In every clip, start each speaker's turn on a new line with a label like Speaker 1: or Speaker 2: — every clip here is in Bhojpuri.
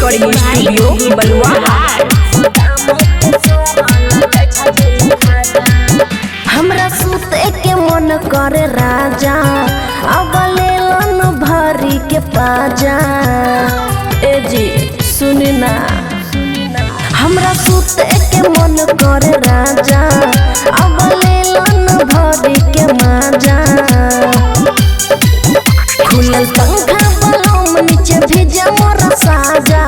Speaker 1: रिकॉर्डिंग स्टूडियो बलुआ।
Speaker 2: हमरा सुते के मन करे राजा, अब लेलन भरी के पाजा।
Speaker 1: ए जी सुनी ना,
Speaker 2: हमरा सुते के मन करे राजा, अब लेलन भरी के माजा। खुलल पंखा बलूम नीचे भीजे मोरा साजा।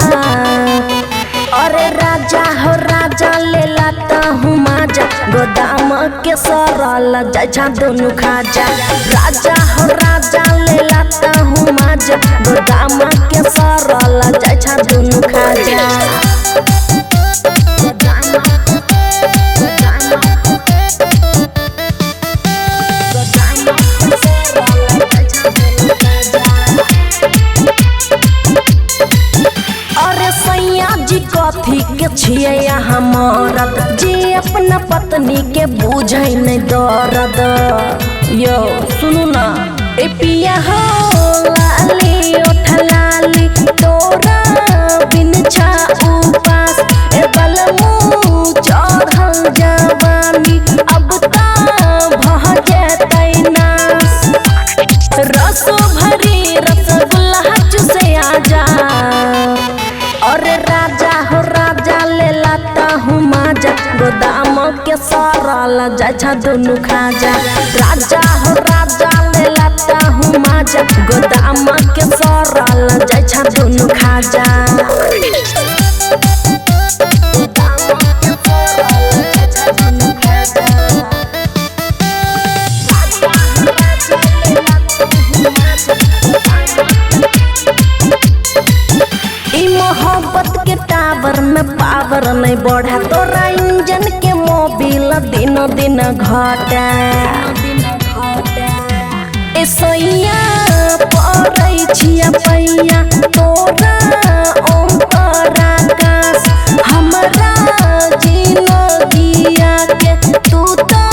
Speaker 2: अरे राजा हो राजा ले लाता हूँ माजा, गोदाम के सरल जा दोनों खाजा। राजा हो राजा ले लाता हूँ माजा, गोदाम के सरल जा दोनों खाजा। अरे सैया जी कथी के छिए यहाँ मरद, जी अपना पत्नी के बुझे नहीं दर्द।
Speaker 1: यो सुनू ना,
Speaker 2: ए पिया हो लाली ओठ लाली, तोरा बिन छा उपास। ए बलमू चढ़ल जवानी, अब ता भह जेतै नास। रस भरी रसगुल्ला चूसे आजा। अरे राजा हो राजा ले लाता हूँ माजा, गोदाम के सरल जा दोनों खाजा। राजा हो राजा ले लाता हूँ माजा, गोदाम के सरल जा दोनों खाजा। मोहब्बत के टावर में पावर नहीं बढ़ा, तोरा इंजन के मोबिल दिनों दिन घटा। ए सैया पड़ै छिया पैया, तोरा ओम पराकाश। हमरा जिंदगिया के तू तो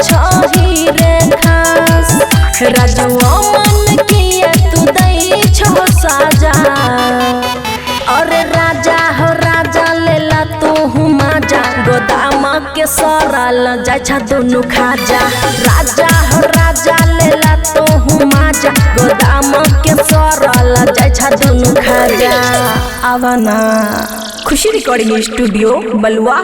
Speaker 2: छही रे खास। राजुआ मन किए तू दै छो साजा। अरे राजा हो राजा ले ला तू हूँ माजा, गोदाम के सरल जा दोनों खाजा। राजा हो राजा ले ला तू हूँ माजा, गोदाम के सरल जा दोनों खाजा।
Speaker 1: आवाना खुशी रिकॉर्डिंग स्टूडियो बलुआ।